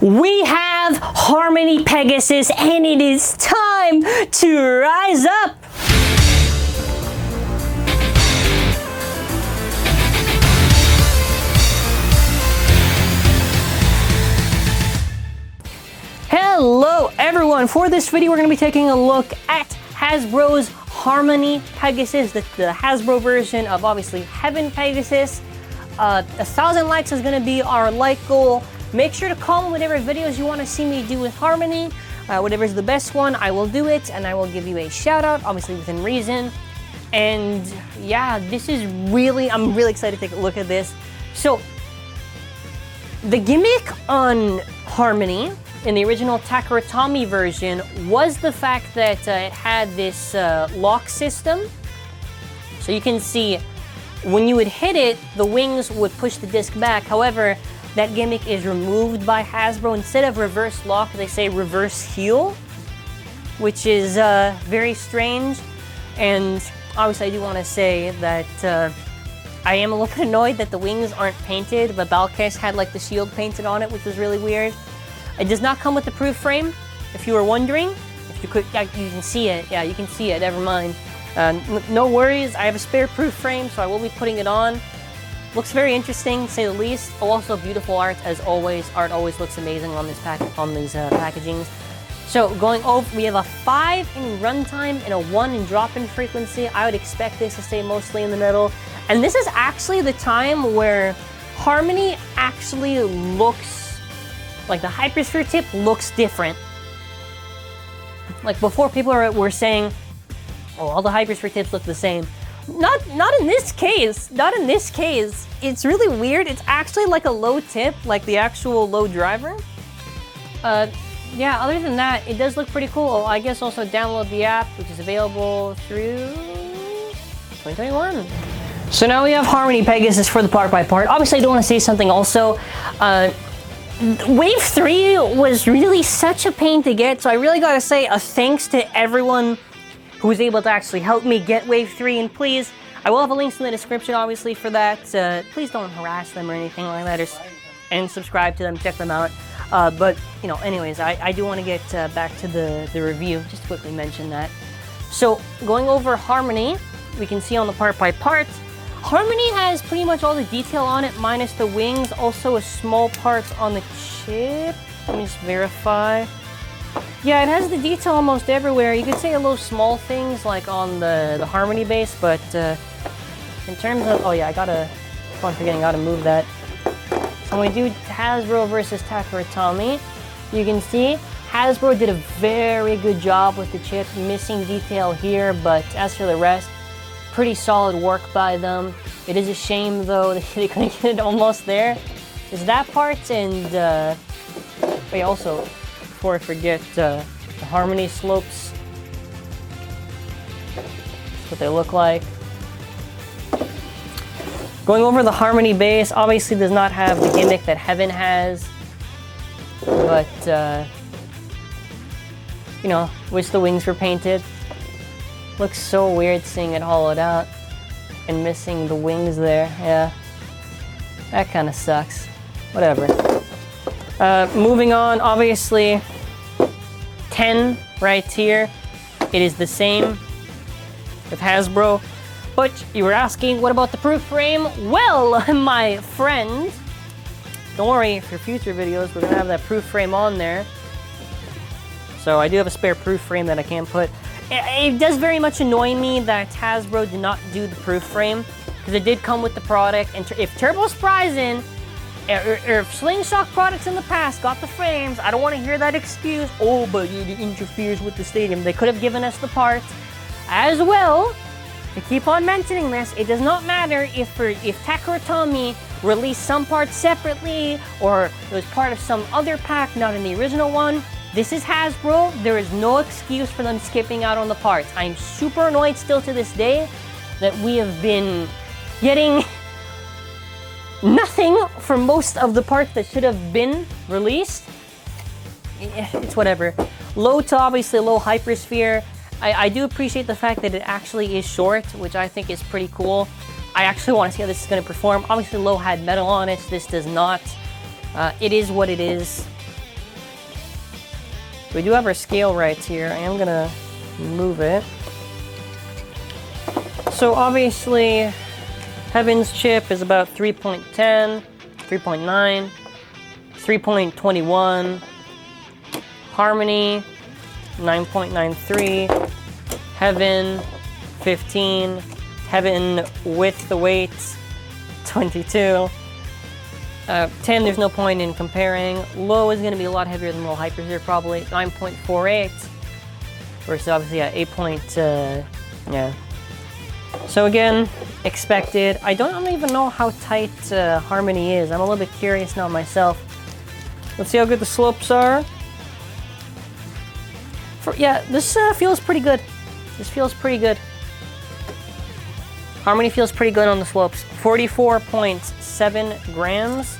We have Harmony Pegasus, and it is time to rise up! Hello everyone! For this video we're going to be taking a look at Hasbro's Harmony Pegasus, the Hasbro version of obviously Heaven Pegasus. 1,000 likes is going to be our like goal. Make sure to comment whatever videos you want to see me do with Harmony. Whatever's the best one, I will do it, and I will give you a shout out, obviously within reason. And yeah, this is really, I'm really excited to take a look at this. So, the gimmick on Harmony in the original Takaratomi version was the fact that it had this lock system. So you can see when you would hit it, the wings would push the disc back. However, that gimmick is removed by Hasbro. Instead of reverse lock, they say reverse heel, which is very strange. And obviously I do want to say that I am a little bit annoyed that the wings aren't painted, but Balkesh had like the shield painted on it, which was really weird. It does not come with the proof frame, if you were wondering. If you could, yeah, you can see it. Yeah, you can see it, never mind. No worries, I have a spare proof frame, so I will be putting it on. Looks very interesting, to say the least. Oh, also beautiful art, as always. Art always looks amazing on this packagings. So going over, we have a 5 in runtime and a 1 in drop-in frequency. I would expect this to stay mostly in the middle. And this is actually the time where Harmony actually looks like the Hypersphere tip looks different. Like before, people were saying, "Oh, all the Hypersphere tips look the same." Not in this case. Not in this case. It's really weird. It's actually like a low tip, like the actual low driver. Yeah, other than that, it does look pretty cool. I guess also download the app, which is available through 2021. So now we have Harmony Pegasus for the part by part. Obviously, I do want to say something also. Wave 3 was really such a pain to get, so I really gotta say a thanks to everyone who was able to actually help me get Wave 3, and please, I will have a link in the description, obviously, for that. Please don't harass them or anything like that, and subscribe to them, check them out. But, you know, anyways, I do want to get back to the review, just to quickly mention that. So, going over Harmony, we can see on the part by part, Harmony has pretty much all the detail on it, minus the wings, also a small part on the chip. Let me just verify. Yeah, it has the detail almost everywhere. You could say a little small things like on the Harmony base, but in terms of, oh yeah, I keep on forgetting how to move that. So when we do Hasbro versus Takaratomi, you can see Hasbro did a very good job with the chip, missing detail here, but as for the rest, pretty solid work by them. It is a shame though that they couldn't get it almost there. Is that part, and wait, also, before I forget, the Harmony slopes. That's what they look like. Going over the Harmony base, obviously does not have the gimmick that Heaven has, but you know, wish the wings were painted. Looks so weird seeing it hollowed out and missing the wings there. Yeah, that kind of sucks. Whatever. Moving on, obviously, 10 right here. It is the same with Hasbro. But you were asking, what about the proof frame? Well, my friend, don't worry, for future videos, we're gonna have that proof frame on there. So I do have a spare proof frame that I can put. It does very much annoy me that Hasbro did not do the proof frame, because it did come with the product, and if Turbo Surprising or if Slingshot products in the past got the frames, I don't want to hear that excuse, "Oh, but it interferes with the stadium." They could have given us the parts as well. To keep on mentioning this, it does not matter if Takaratomi released some parts separately or it was part of some other pack, not in the original one. This is Hasbro. There is no excuse for them skipping out on the parts. I'm super annoyed still to this day that we have been getting nothing for most of the parts that should have been released. It's whatever. Low to obviously low Hypersphere. I do appreciate the fact that it actually is short, which I think is pretty cool. I actually want to see how this is going to perform. Obviously, low had metal on it. This does not. It is what it is. We do have our scale rights here. I am gonna move it. So obviously, Heaven's chip is about 3.10, 3.9, 3.21. Harmony, 9.93. Heaven, 15. Heaven with the weights, 22. 10, there's no point in comparing. Low is going to be a lot heavier than low Hypersphere, probably 9.48. Versus obviously at 8. Yeah. So again, expected. I don't even know how tight Harmony is. I'm a little bit curious now myself. Let's see how good the slopes are. Yeah, this feels pretty good. This feels pretty good. Harmony feels pretty good on the slopes. 44.7 grams.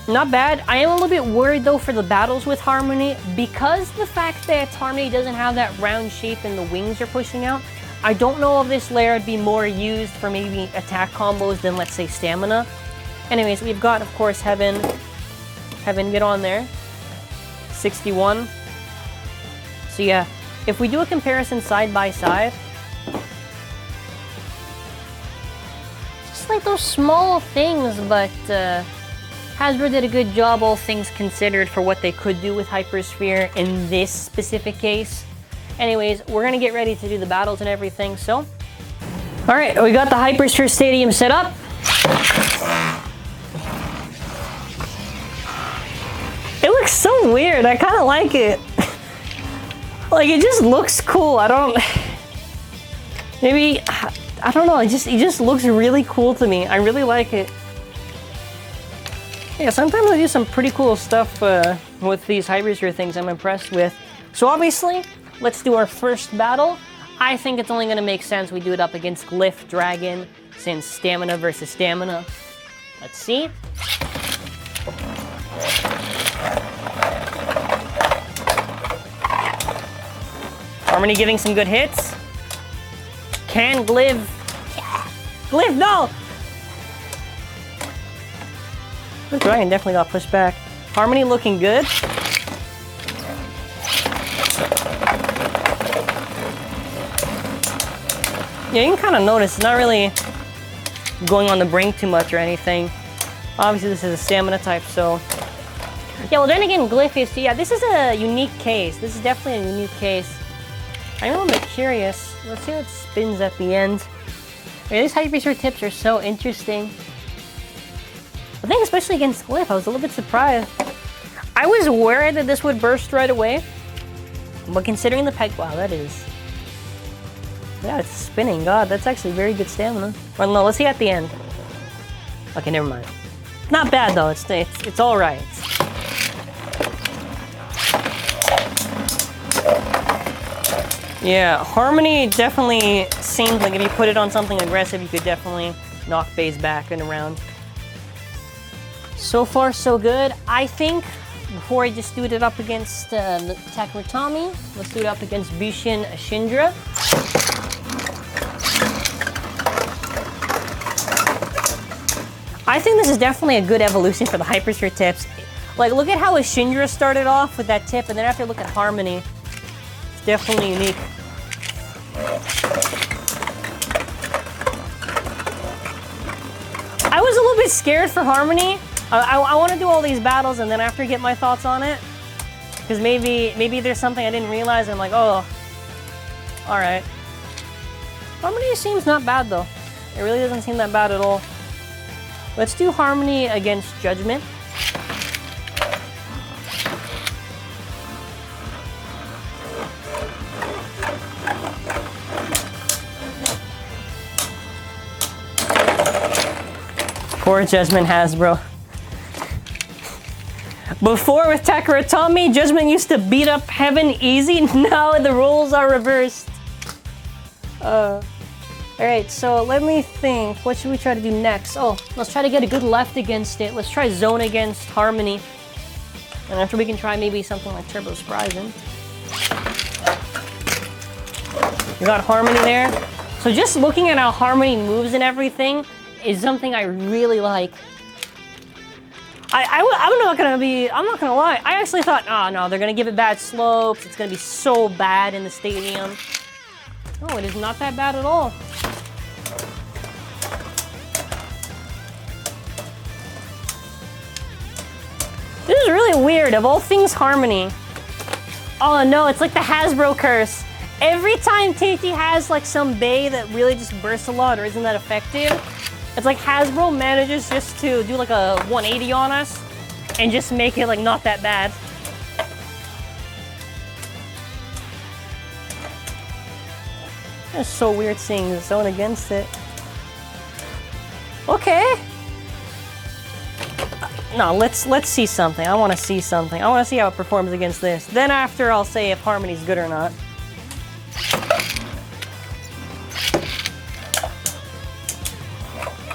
Not bad. I am a little bit worried though for the battles with Harmony, because the fact that Harmony doesn't have that round shape and the wings are pushing out. I don't know if this layer would be more used for maybe attack combos than, let's say, stamina. Anyways, we've got, of course, Heaven. Heaven, get on there. 61. So yeah, if we do a comparison side by side, just like those small things, but Hasbro did a good job, all things considered, for what they could do with Hypersphere in this specific case. Anyways, we're gonna get ready to do the battles and everything, so. All right, we got the Hypersphere Stadium set up. It looks so weird, I kinda like it. Like, it just looks cool. I don't know, it just looks really cool to me. I really like it. Yeah, sometimes I do some pretty cool stuff with these Hypersphere things I'm impressed with. So obviously, let's do our first battle. I think it's only gonna make sense we do it up against Glyph Dragon, since stamina versus stamina. Let's see. Harmony giving some good hits. Can Glyph? Yeah. Glyph, no! The Dragon definitely got pushed back. Harmony looking good. Yeah, you can kind of notice it's not really going on the brink too much or anything. Obviously, this is a stamina type, so. Yeah, well, then again, Glyph is, yeah, this is a unique case. This is definitely a unique case. I'm a little bit curious. Let's see what spins at the end. Yeah, these Hypersphere tips are so interesting. I think especially against Glyph, I was a little bit surprised. I was worried that this would burst right away. But considering the peg, wow, that is. Yeah, it's spinning. God, that's actually very good stamina. Well, no, let's see at the end. Okay, never mind. Not bad though. It's all right. Yeah, Harmony definitely seems like if you put it on something aggressive, you could definitely knock base back and around. So far, so good. I think before I just do it up against the Takurutami, let's do it up against Bushin Ashindra. I think this is definitely a good evolution for the Hypersphere tips. Like, look at how Ashindra started off with that tip, and then after look at Harmony. It's definitely unique. I was a little bit scared for Harmony. I want to do all these battles and then after get my thoughts on it. Because maybe there's something I didn't realize and I'm like, oh, all right. Harmony seems not bad though. It really doesn't seem that bad at all. Let's do Harmony against Judgment. Poor Judgment Hasbro. Before with Takurutami, Judgment used to beat up Heaven easy. Now the roles are reversed. Alright, so let me think. What should we try to do next? Oh, let's try to get a good left against it. Let's try Zone against Harmony. And after we can try maybe something like Turbo Surprising. We got Harmony there. So just looking at how Harmony moves and everything is something I really like. I'm not gonna lie. I actually thought, oh no, they're gonna give it bad slopes. It's gonna be so bad in the stadium. No, it is not that bad at all. This is really weird. Of all things, Harmony. Oh no, it's like the Hasbro curse. Every time TT has like some bay that really just bursts a lot or isn't that effective, it's like Hasbro manages just to do like a 180 on us and just make it like not that bad. It's so weird seeing the zone against it. Okay. No, let's see something. I want to see something. I want to see how it performs against this. Then after, I'll say if Harmony's good or not.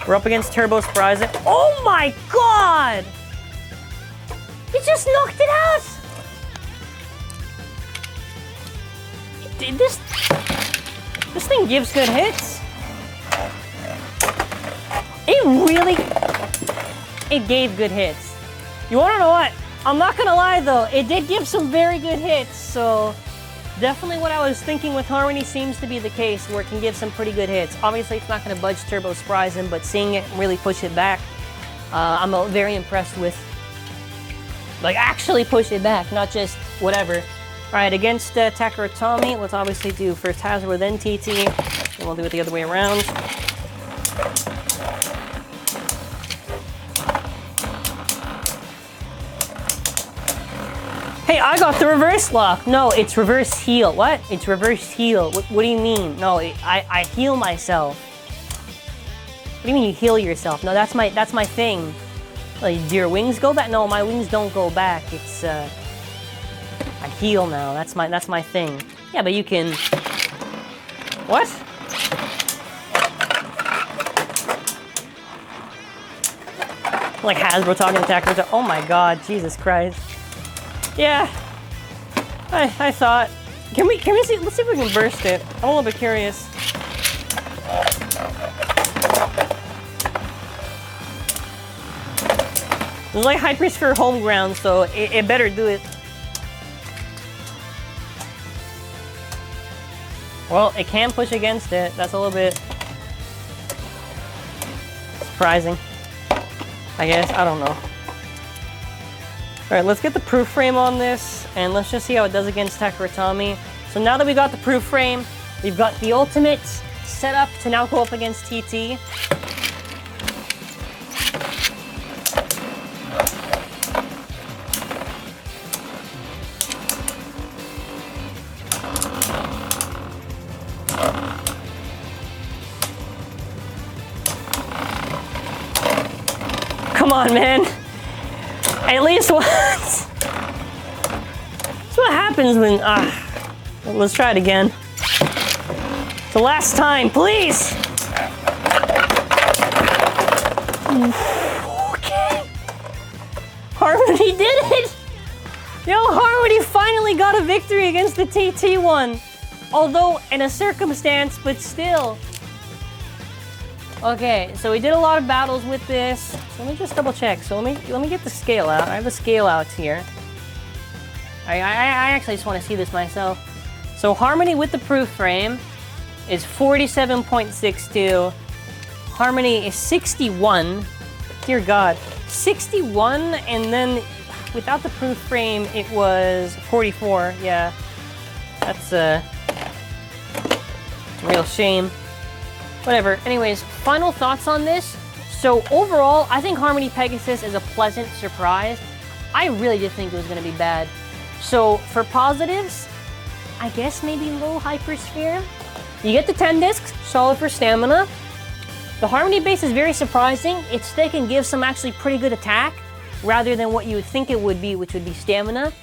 We're up against Turbo Surprising. Oh my god! It just knocked it out! This thing gives good hits. It gave good hits. You wanna know what? I'm not gonna lie though, it did give some very good hits, so definitely what I was thinking with Harmony seems to be the case, where it can give some pretty good hits. Obviously, it's not going to budge Turbo Surprise him, but seeing it really push it back, I'm very impressed with. Like, actually push it back, not just whatever. All right, against Takara Tommy, let's obviously do first Hasbro, then TT, and we'll do it the other way around. Hey, I got the reverse lock. No, it's reverse heal. What? It's reverse heal. What do you mean? No, I heal myself. What do you mean you heal yourself? No, that's my thing. Like, do your wings go back? No, my wings don't go back. It's I heal now. That's my thing. Yeah, but you can. What? Like Hasbro talking to Takara. Oh my god, Jesus Christ. Yeah, I thought. Can we see? Let's see if we can burst it. I'm a little bit curious. It's like Hypersphere home ground, so it better do it. Well, it can push against it. That's a little bit surprising, I guess. I don't know. All right, let's get the proof frame on this, and let's just see how it does against Takara Tommy. So now that we got the proof frame, we've got the ultimate set up to now go up against TT. Come on, man. At least once. That's what happens when. Let's try it again. The last time, please. Okay. Harmony did it. Yo, Harmony finally got a victory against the TT one. Although in a circumstance, but still. Okay, so we did a lot of battles with this. So let me just double check. So let me get the scale out. I have the scale out here. I actually just want to see this myself. So Harmony with the proof frame is 47.62. Harmony is 61. Dear God, 61, and then without the proof frame it was 44. Yeah, that's a real shame. Whatever. Anyways, final thoughts on this. So overall, I think Harmony Pegasus is a pleasant surprise. I really did think it was going to be bad. So for positives, I guess maybe low Hypersphere. You get the 10 discs, solid for stamina. The Harmony base is very surprising. Its thick and gives some actually pretty good attack, rather than what you would think it would be, which would be stamina.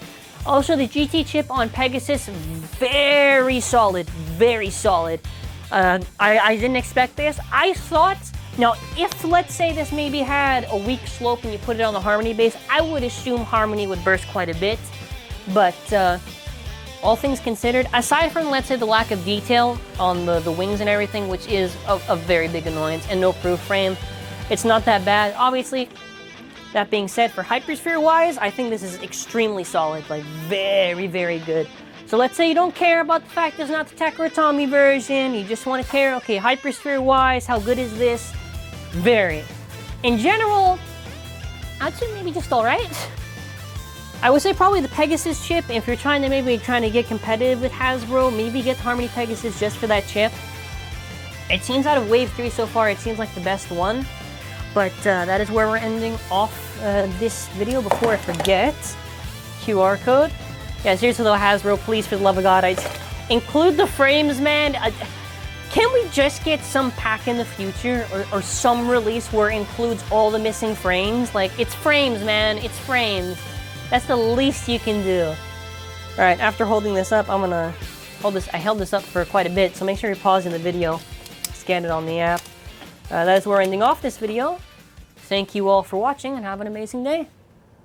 Also, the GT chip on Pegasus, very solid, very solid. I didn't expect this. I thought, now if let's say this maybe had a weak slope and you put it on the Harmony base, I would assume Harmony would burst quite a bit. But all things considered, aside from let's say the lack of detail on the wings and everything, which is a very big annoyance, and no proof frame, it's not that bad. Obviously, That being said, for Hypersphere-wise, I think this is extremely solid, like very, very good. So let's say you don't care about the fact there's not the Takaratomi version, you just want to care, okay, Hypersphere-wise, how good is this? Very. In general, I'd say maybe just alright. I would say probably the Pegasus chip, if you're trying to get competitive with Hasbro, maybe get Harmony Pegasus just for that chip. It seems out of Wave 3 so far, it seems like the best one. But that is where we're ending off this video. Before I forget, QR code. Yeah, seriously though, Hasbro, please, for the love of God, include the frames, man. Can we just get some pack in the future, or some release where it includes all the missing frames? Like, it's frames, man, it's frames. That's the least you can do. All right, after holding this up, I'm gonna hold this. I held this up for quite a bit, so make sure you're pausing the video, scan it on the app. That is where we're ending off this video. Thank you all for watching, and have an amazing day.